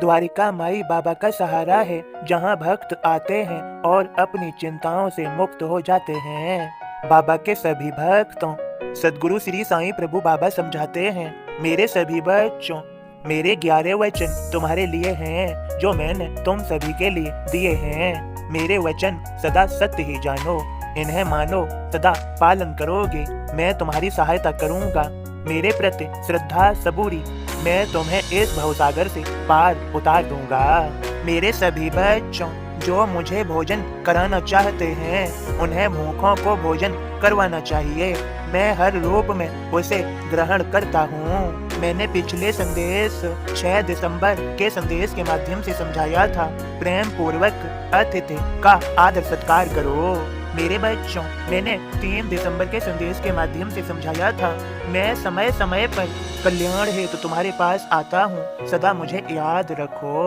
द्वारिका माई बाबा का सहारा है, जहाँ भक्त आते हैं और अपनी चिंताओं से मुक्त हो जाते हैं। बाबा के सभी भक्तों, सद्गुरु श्री साईं प्रभु बाबा समझाते हैं, मेरे सभी बच्चों, मेरे 11 वचन तुम्हारे लिए हैं, जो मैंने तुम सभी के लिए दिए हैं। मेरे वचन सदा सत्य ही जानो, इन्हें मानो, सदा पालन करोगे, मैं तुम्हारी सहायता करूंगा। मेरे प्रति श्रद्धा सबूरी, मैं तुम्हें इस भवसागर से पार उतार दूंगा। मेरे सभी बच्चों, जो मुझे भोजन कराना चाहते हैं, उन्हें भूखों को भोजन करवाना चाहिए। मैं हर रूप में उसे ग्रहण करता हूँ। मैंने पिछले संदेश 6 दिसंबर के संदेश के माध्यम से समझाया था, प्रेम पूर्वक अतिथि का आदर सत्कार करो। मेरे बच्चों, मैंने 3 दिसंबर के संदेश के माध्यम से समझाया था, मैं समय समय पर कल्याण हेतु तुम्हारे पास आता हूँ, सदा मुझे याद रखो।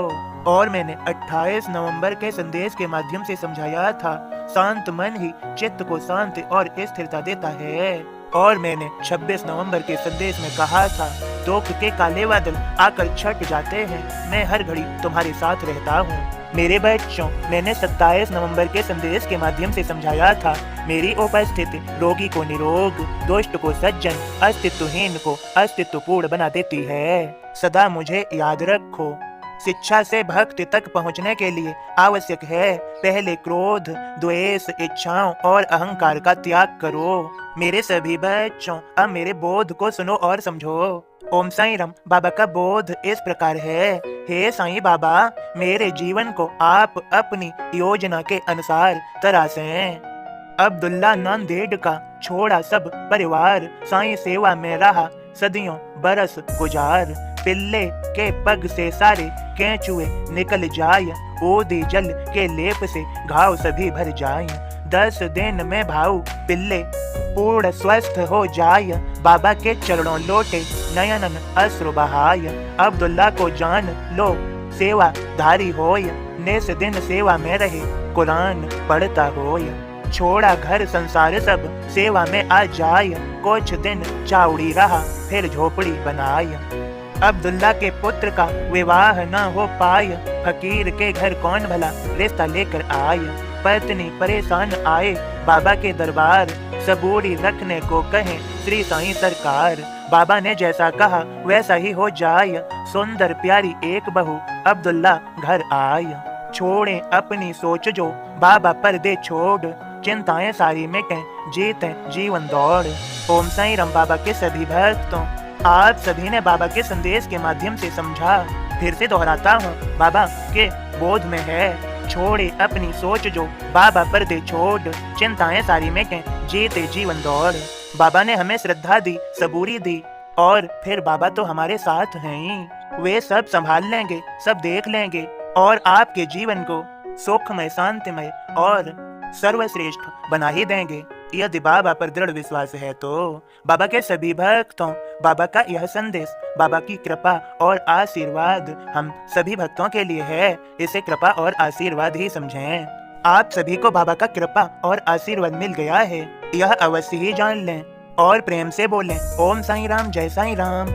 और मैंने 28 नवंबर के संदेश के माध्यम से समझाया था, शांत मन ही चित्त को शांति और स्थिरता देता है। और मैंने 26 नवंबर के संदेश में कहा था, दुख के काले बादल आकर छट जाते हैं, मैं हर घड़ी तुम्हारे साथ रहता हूँ। मेरे बच्चों, मैंने 27 नवंबर के संदेश के माध्यम से समझाया था, मेरी उपस्थिति रोगी को निरोग, दुष्ट को सज्जन, अस्तित्वहीन को अस्तित्वपूर्ण बना देती है। सदा मुझे याद रखो। शिक्षा से भक्ति तक पहुंचने के लिए आवश्यक है, पहले क्रोध, द्वेष, इच्छाओं और अहंकार का त्याग करो। मेरे सभी बच्चों, अब मेरे बोध को सुनो और समझो। ओम साईं राम बाबा का बोध इस प्रकार है, हे साईं बाबा, मेरे जीवन को आप अपनी योजना के अनुसार तरासें। अब्दुल्ला नांदेड़ का छोड़ा सब परिवार, साईं सेवा में रहा सदियों बरस गुजार। पिल्ले के पग से सारे केंचुए निकल जाय, ओदी जल के लेप से घाव सभी भर जाय। 10 दिन में भाव पिल्ले पूर्ण स्वस्थ हो जाय, बाबा के चरणों लोटे नयनन अश्रु बहाय। अब्दुल्ला को जान लो सेवा धारी होय, निस दिन सेवा में रहे कुरान पढ़ता होय। छोड़ा घर संसार सब सेवा में आ जाय, कुछ दिन चाउड़ी रहा फिर झोपड़ी बनाय। अब्दुल्ला के पुत्र का विवाह न हो पाय, फकीर के घर कौन भला रिश्ता लेकर आय। पत्नी परेशान आए बाबा के दरबार, सबूरी रखने को कहें श्री साईं सरकार। बाबा ने जैसा कहा वैसा ही हो जाय, सुंदर प्यारी एक बहू अब्दुल्ला घर आय। छोड़े अपनी सोच जो बाबा पर दे छोड़, चिंताएं सारी मिटें जीते जीवन दौड़। ओम साईं राम बाबा के सभी भक्तों, आप सभी ने बाबा के संदेश के माध्यम से समझा, फिर से दोहराता हूँ, बाबा के बोध में है, छोड़े अपनी सोच जो बाबा पर दे छोड़, चिंताएं सारी मिटें जीते जीवन दौड़। बाबा ने हमें श्रद्धा दी, सबूरी दी, और फिर बाबा तो हमारे साथ हैं ही, वे सब संभाल लेंगे, सब देख लेंगे और आपके जीवन को सुखमय, शांतिमय और सर्वश्रेष्ठ बना ही देंगे। यदि बाबा पर दृढ़ विश्वास है तो बाबा के सभी भक्तों, बाबा का यह संदेश बाबा की कृपा और आशीर्वाद हम सभी भक्तों के लिए है, इसे कृपा और आशीर्वाद ही समझें। आप सभी को बाबा का कृपा और आशीर्वाद मिल गया है, यह अवश्य ही जान लें और प्रेम से बोलें, ओम साईं राम, जय साईं राम।